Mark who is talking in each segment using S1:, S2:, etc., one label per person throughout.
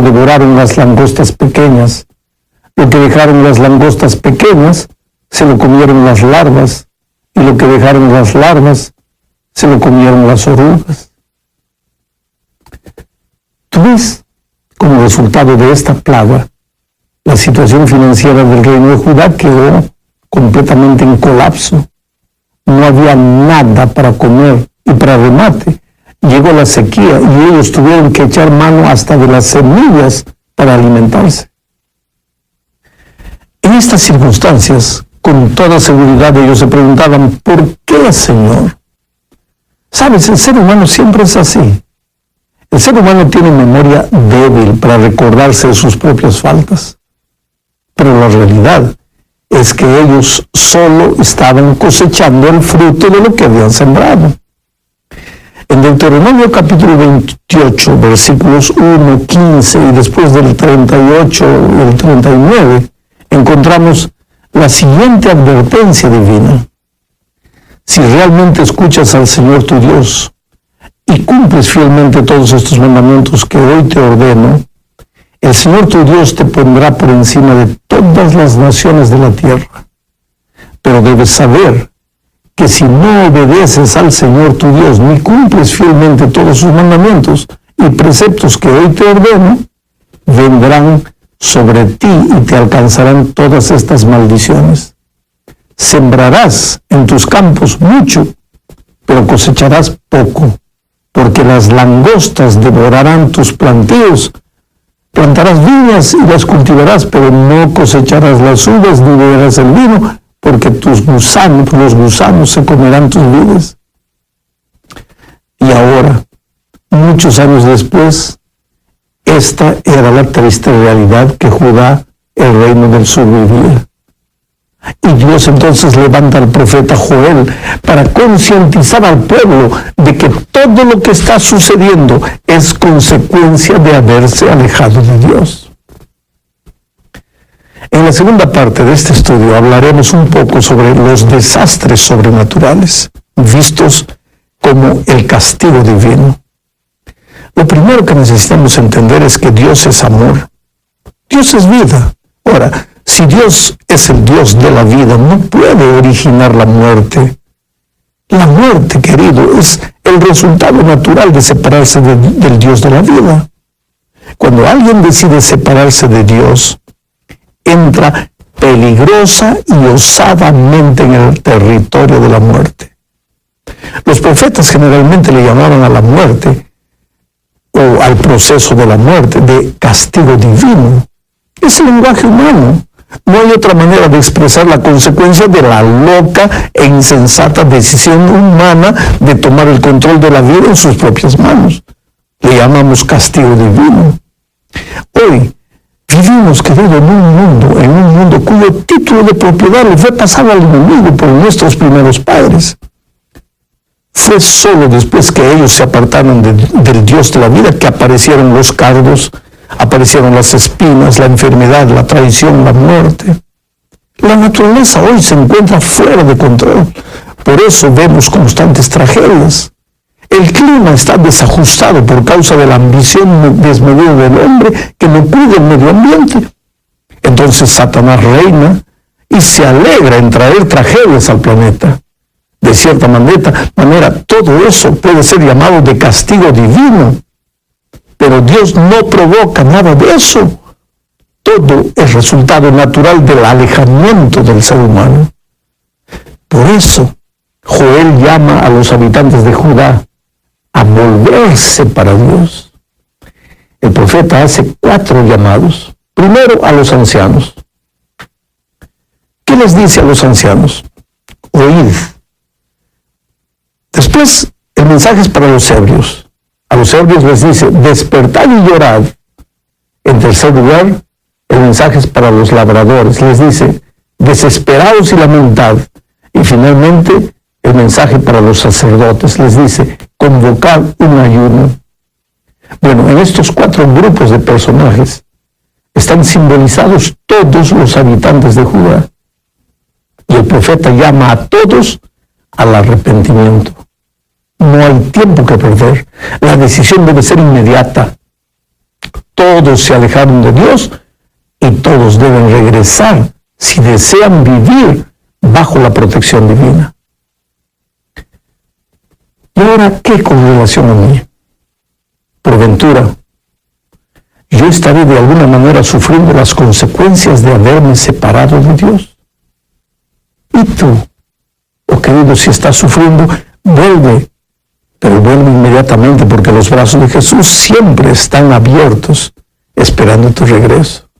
S1: Devoraron las langostas pequeñas. Lo que dejaron las langostas pequeñas se lo comieron las larvas, y lo que dejaron las larvas se lo comieron las orugas. Tú ves, como resultado de esta plaga, la situación financiera del reino de Judá quedó completamente en colapso. No había nada para comer, y para remate llegó la sequía y ellos tuvieron que echar mano hasta de las semillas para alimentarse. En estas circunstancias, con toda seguridad ellos se preguntaban, ¿por qué, Señor? Sabes, el ser humano siempre es así. El ser humano tiene memoria débil para recordarse de sus propias faltas. Pero la realidad es que ellos solo estaban cosechando el fruto de lo que habían sembrado. En Deuteronomio capítulo 28, versículos 1, 15 y después del 38 y el 39, encontramos la siguiente advertencia divina. Si realmente escuchas al Señor tu Dios y cumples fielmente todos estos mandamientos que hoy te ordeno, el Señor tu Dios te pondrá por encima de todas las naciones de la tierra. Pero debes saber que si no obedeces al Señor tu Dios ni cumples fielmente todos sus mandamientos y preceptos que hoy te ordeno, vendrán sobre ti y te alcanzarán todas estas maldiciones. Sembrarás en tus campos mucho, pero cosecharás poco, porque las langostas devorarán tus plantíos. Plantarás viñas y las cultivarás, pero no cosecharás las uvas ni beberás el vino, porque los gusanos se comerán tus vides. Y ahora, muchos años después, esta era la triste realidad que Judá, el reino del sur, vivía. Y Dios entonces levanta al profeta Joel para concientizar al pueblo de que todo lo que está sucediendo es consecuencia de haberse alejado de Dios. En la segunda parte de este estudio hablaremos un poco sobre los desastres sobrenaturales, vistos como el castigo divino. Lo primero que necesitamos entender es que Dios es amor. Dios es vida. Ahora, si Dios es el Dios de la vida, no puede originar la muerte. La muerte, querido, es el resultado natural de separarse del Dios de la vida. Cuando alguien decide separarse de Dios, entra peligrosa y osadamente en el territorio de la muerte. Los profetas generalmente le llamaban a la muerte o al proceso de la muerte de castigo divino. Es el lenguaje humano. No hay otra manera de expresar la consecuencia de la loca e insensata decisión humana de tomar el control de la vida en sus propias manos. Le llamamos castigo divino. Hoy vivimos, querido, en un mundo cuyo título de propiedad le fue pasado al enemigo por nuestros primeros padres. Fue solo después que ellos se apartaron del Dios de la vida que aparecieron los cardos, aparecieron las espinas, la enfermedad, la traición, la muerte. La naturaleza hoy se encuentra fuera de control. Por eso vemos constantes tragedias. El clima está desajustado por causa de la ambición desmedida del hombre que no cuida el medio ambiente. Entonces Satanás reina y se alegra en traer tragedias al planeta. De cierta manera, todo eso puede ser llamado de castigo divino. Pero Dios no provoca nada de eso. Todo es resultado natural del alejamiento del ser humano. Por eso, Joel llama a los habitantes de Judá a volverse para Dios. El profeta hace 4 llamados. Primero, a los ancianos. ¿Qué les dice a los ancianos? Oíd. Después, el mensaje es para los ebrios. A los ebrios les dice, despertad y llorad. En tercer lugar, el mensaje es para los labradores. Les dice, desesperaos y lamentad. Y finalmente, el mensaje para los sacerdotes. Les dice, convocad un ayuno. Bueno, en estos 4 grupos de personajes están simbolizados todos los habitantes de Judá. Y el profeta llama a todos al arrepentimiento. No hay tiempo que perder. La decisión debe ser inmediata. Todos se alejaron de Dios y todos deben regresar si desean vivir bajo la protección divina. ¿Y ahora qué con relación a mí? Por ventura, yo estaré de alguna manera sufriendo las consecuencias de haberme separado de Dios. ¿Y tú, oh querido, si estás sufriendo, vuelve? Pero vuelve inmediatamente porque los brazos de Jesús siempre están abiertos esperando tu regreso.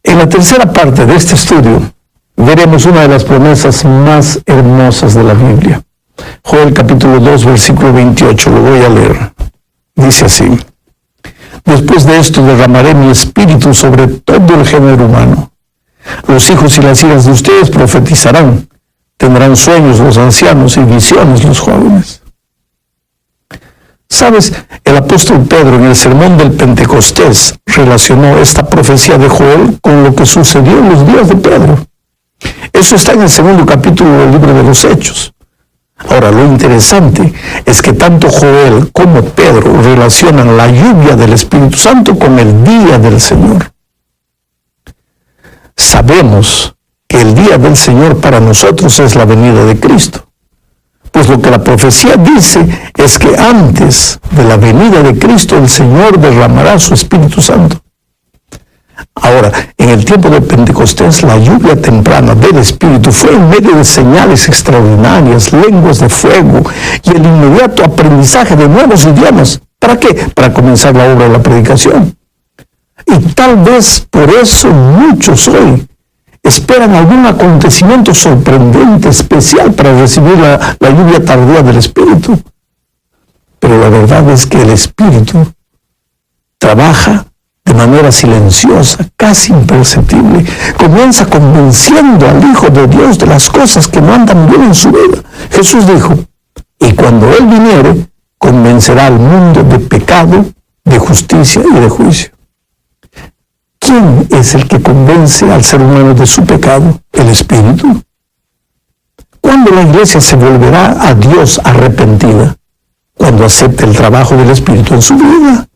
S1: En la tercera parte de este estudio veremos una de las promesas más hermosas de la Biblia. Joel capítulo 2, versículo 28, lo voy a leer. Dice así: después de esto derramaré mi espíritu sobre todo el género humano. Los hijos y las hijas de ustedes profetizarán. Tendrán sueños los ancianos y visiones los jóvenes. ¿Sabes? El apóstol Pedro en el sermón del Pentecostés relacionó esta profecía de Joel con lo que sucedió en los días de Pedro. Eso está en el 2 capítulo del libro de los Hechos. Ahora, lo interesante es que tanto Joel como Pedro relacionan la lluvia del Espíritu Santo con el día del Señor. Sabemos que el día del Señor para nosotros es la venida de Cristo. Pues lo que la profecía dice es que antes de la venida de Cristo el Señor derramará su Espíritu Santo. Ahora, en el tiempo de Pentecostés, la lluvia temprana del Espíritu fue en medio de señales extraordinarias, lenguas de fuego y el inmediato aprendizaje de nuevos idiomas. ¿Para qué? Para comenzar la obra de la predicación. Y tal vez por eso muchos hoy esperan algún acontecimiento sorprendente, especial, para recibir la lluvia tardía del Espíritu. Pero la verdad es que el Espíritu trabaja de manera silenciosa, casi imperceptible. Comienza convenciendo al Hijo de Dios de las cosas que no andan bien en su vida. Jesús dijo, y cuando Él viniere, convencerá al mundo de pecado, de justicia y de juicio. ¿Quién es el que convence al ser humano de su pecado? El Espíritu. ¿Cuándo la iglesia se volverá a Dios arrepentida? Cuando acepte el trabajo del Espíritu en su vida.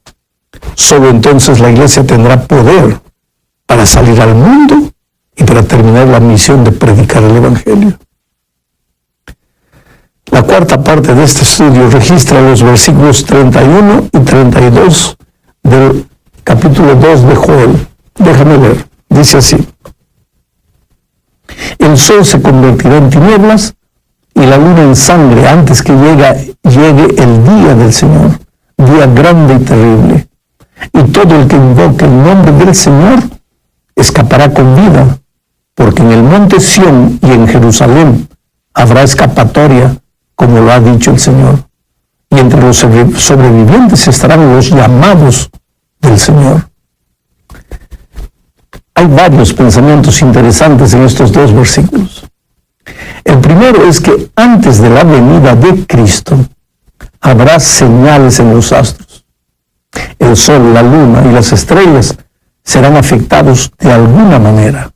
S1: Solo entonces la iglesia tendrá poder para salir al mundo y para terminar la misión de predicar el Evangelio. La cuarta parte de este estudio registra los versículos 31 y 32 del capítulo 2 de Joel. Déjame ver. Dice así: el sol se convertirá en tinieblas y la luna en sangre antes que llegue el día del Señor, día grande y terrible. Y todo el que invoque el nombre del Señor escapará con vida, porque en el monte Sión y en Jerusalén habrá escapatoria, como lo ha dicho el Señor. Y entre los sobrevivientes estarán los llamados del Señor. Hay varios pensamientos interesantes en estos dos versículos. El primero es que antes de la venida de Cristo habrá señales en los astros. El sol, la luna y las estrellas serán afectados de alguna manera.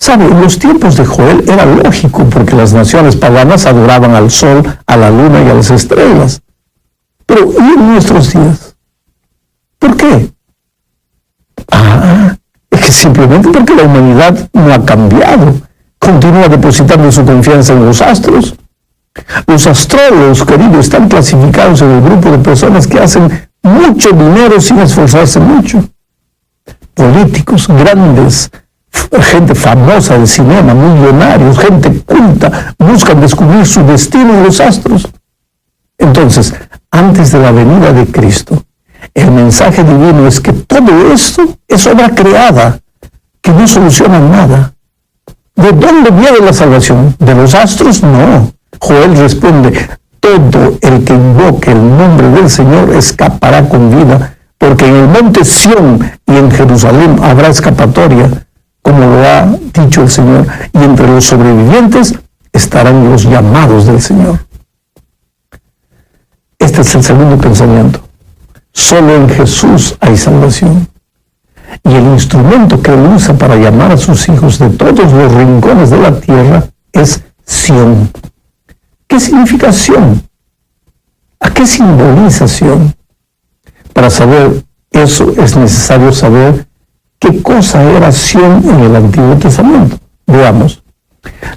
S1: ¿Sabe? En los tiempos de Joel era lógico, porque las naciones paganas adoraban al sol, a la luna y a las estrellas. Pero ¿y en nuestros días? ¿Por qué? Es que simplemente porque la humanidad no ha cambiado. Continúa depositando su confianza en los astros. Los astrólogos, queridos, están clasificados en el grupo de personas que hacen mucho dinero sin esforzarse mucho. Políticos grandes, gente famosa del cinema, millonarios, gente culta, buscan descubrir su destino en los astros. Entonces, antes de la venida de Cristo, el mensaje divino es que todo esto es obra creada, que no soluciona nada. ¿De dónde viene la salvación? ¿De los astros? No. Joel responde: todo el que invoque el nombre del Señor escapará con vida, porque en el monte Sión y en Jerusalén habrá escapatoria, como lo ha dicho el Señor, y entre los sobrevivientes estarán los llamados del Señor. Este es el segundo pensamiento. Solo en Jesús hay salvación. Y el instrumento que Él usa para llamar a sus hijos de todos los rincones de la tierra es Sión. ¿Qué significa Sión? ¿A qué simboliza Sión? Para saber eso es necesario saber qué cosa era Sión en el Antiguo Testamento. Veamos.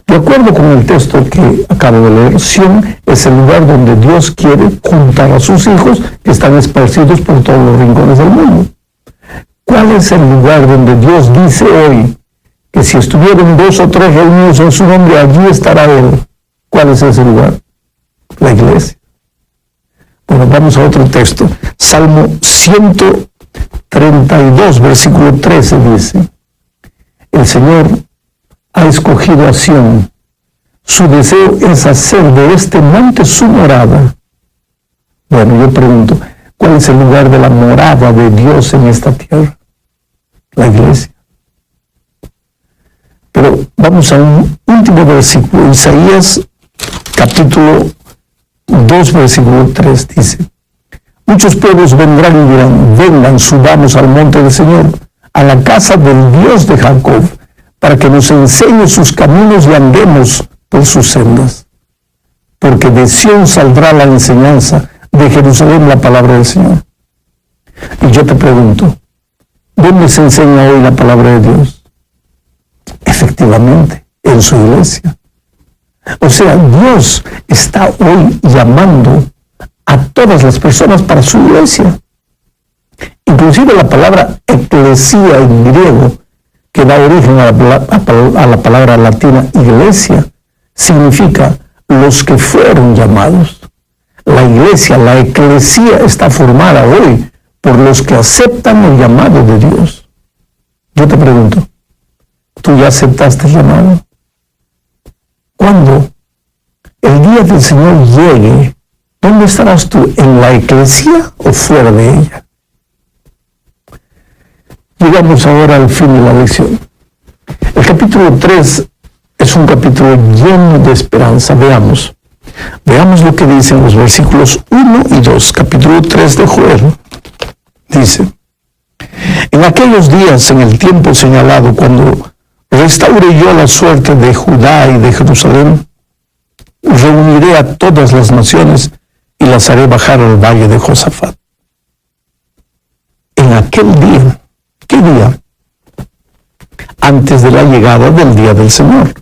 S1: De acuerdo con el texto que acabo de leer, Sión es el lugar donde Dios quiere juntar a sus hijos que están esparcidos por todos los rincones del mundo. ¿Cuál es el lugar donde Dios dice hoy que si estuvieran 2 o 3 reunidos en su nombre, allí estará Él? ¿Cuál es ese lugar? La iglesia. Bueno, vamos a otro texto. Salmo 132, versículo 13 dice: el Señor ha escogido a Sión. Su deseo es hacer de este monte su morada. Bueno, yo pregunto, ¿cuál es el lugar de la morada de Dios en esta tierra? La iglesia. Pero vamos a un último versículo. Isaías capítulo 2, versículo 3 dice: muchos pueblos vendrán y dirán: vengan, subamos al monte del Señor, a la casa del Dios de Jacob, para que nos enseñe sus caminos y andemos por sus sendas. Porque de Sión saldrá la enseñanza, de Jerusalén la palabra del Señor. Y yo te pregunto, ¿dónde se enseña hoy la palabra de Dios? Efectivamente, en su iglesia. O sea, Dios está hoy llamando a todas las personas para su iglesia. Inclusive la palabra eclesía en griego, que da origen a la palabra latina iglesia, significa los que fueron llamados. La iglesia, la eclesía, está formada hoy por los que aceptan el llamado de Dios. Yo te pregunto, ¿tú ya aceptaste el llamado? Cuando el día del Señor llegue, ¿dónde estarás tú? ¿En la eclesía o fuera de ella? Llegamos ahora al fin de la lección. El capítulo 3 es un capítulo lleno de esperanza. Veamos lo que dicen los versículos 1 y 2. Capítulo 3 de Joel dice: en aquellos días, en el tiempo señalado, cuando restaure yo la suerte de Judá y de Jerusalén, reuniré a todas las naciones y las haré bajar al valle de Josafat. En aquel día, ¿qué día? Antes de la llegada del día del Señor.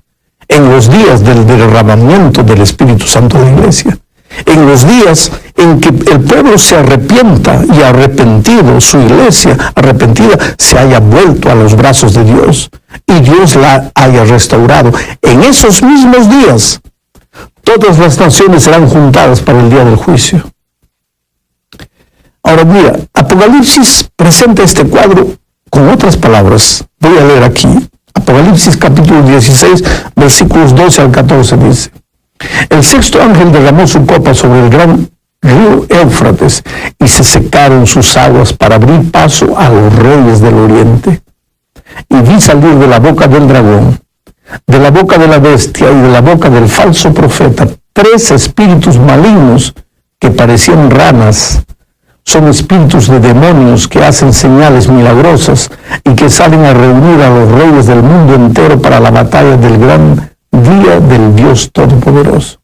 S1: en los días del derramamiento del Espíritu Santo de la iglesia, en los días en que el pueblo se arrepienta y arrepentido, su iglesia arrepentida, se haya vuelto a los brazos de Dios y Dios la haya restaurado. En esos mismos días, todas las naciones serán juntadas para el día del juicio. Ahora mira, Apocalipsis presenta este cuadro con otras palabras. Voy a leer aquí. Apocalipsis capítulo 16, versículos 12 al 14 dice: el sexto ángel derramó su copa sobre el gran río Éufrates y se secaron sus aguas para abrir paso a los reyes del oriente. Y vi salir de la boca del dragón, de la boca de la bestia y de la boca del falso profeta 3 espíritus malignos que parecían ranas. Son espíritus de demonios que hacen señales milagrosas y que salen a reunir a los reyes del mundo entero para la batalla del gran día del Dios Todopoderoso.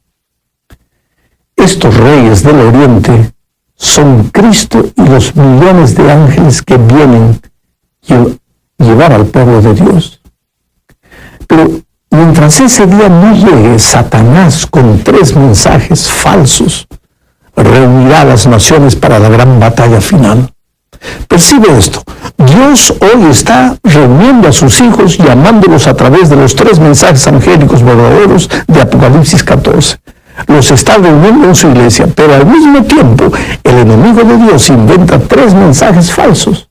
S1: Estos reyes del oriente son Cristo y los millones de ángeles que vienen a llevar al pueblo de Dios. Pero mientras ese día no llegue, Satanás con 3 mensajes falsos reunirá a las naciones para la gran batalla final. Percibe esto. Dios hoy está reuniendo a sus hijos, llamándolos a través de los 3 mensajes angélicos verdaderos de Apocalipsis 14. Los está reuniendo en su iglesia, pero al mismo tiempo el enemigo de Dios inventa 3 mensajes falsos.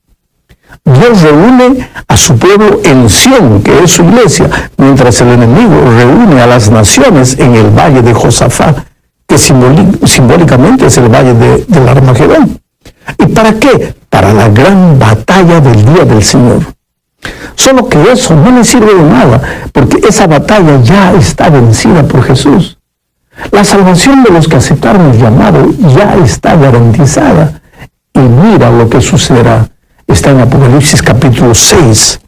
S1: Dios reúne a su pueblo en Sión, que es su iglesia, mientras el enemigo reúne a las naciones en el valle de Josafat, que simbólicamente es el valle del Armagedón. ¿Y para qué? Para la gran batalla del día del Señor. Solo que eso no le sirve de nada, porque esa batalla ya está vencida por Jesús. La salvación de los que aceptaron el llamado ya está garantizada. Y mira lo que sucederá. Está en Apocalipsis capítulo 6,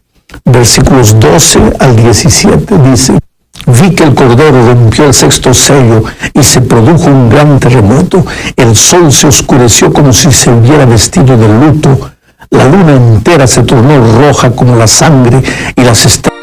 S1: versículos 12 al 17. Dice: vi que el Cordero rompió el 6º sello y se produjo un gran terremoto. El sol se oscureció como si se hubiera vestido de luto. La luna entera se tornó roja como la sangre y las estrellas.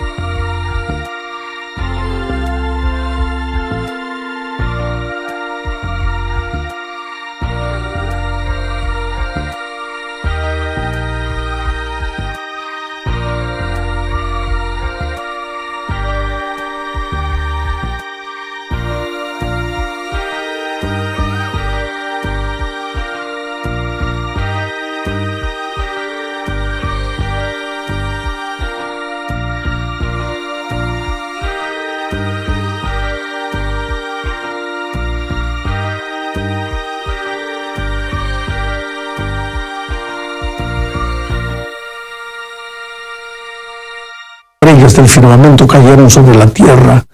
S1: Del firmamento cayeron sobre la tierra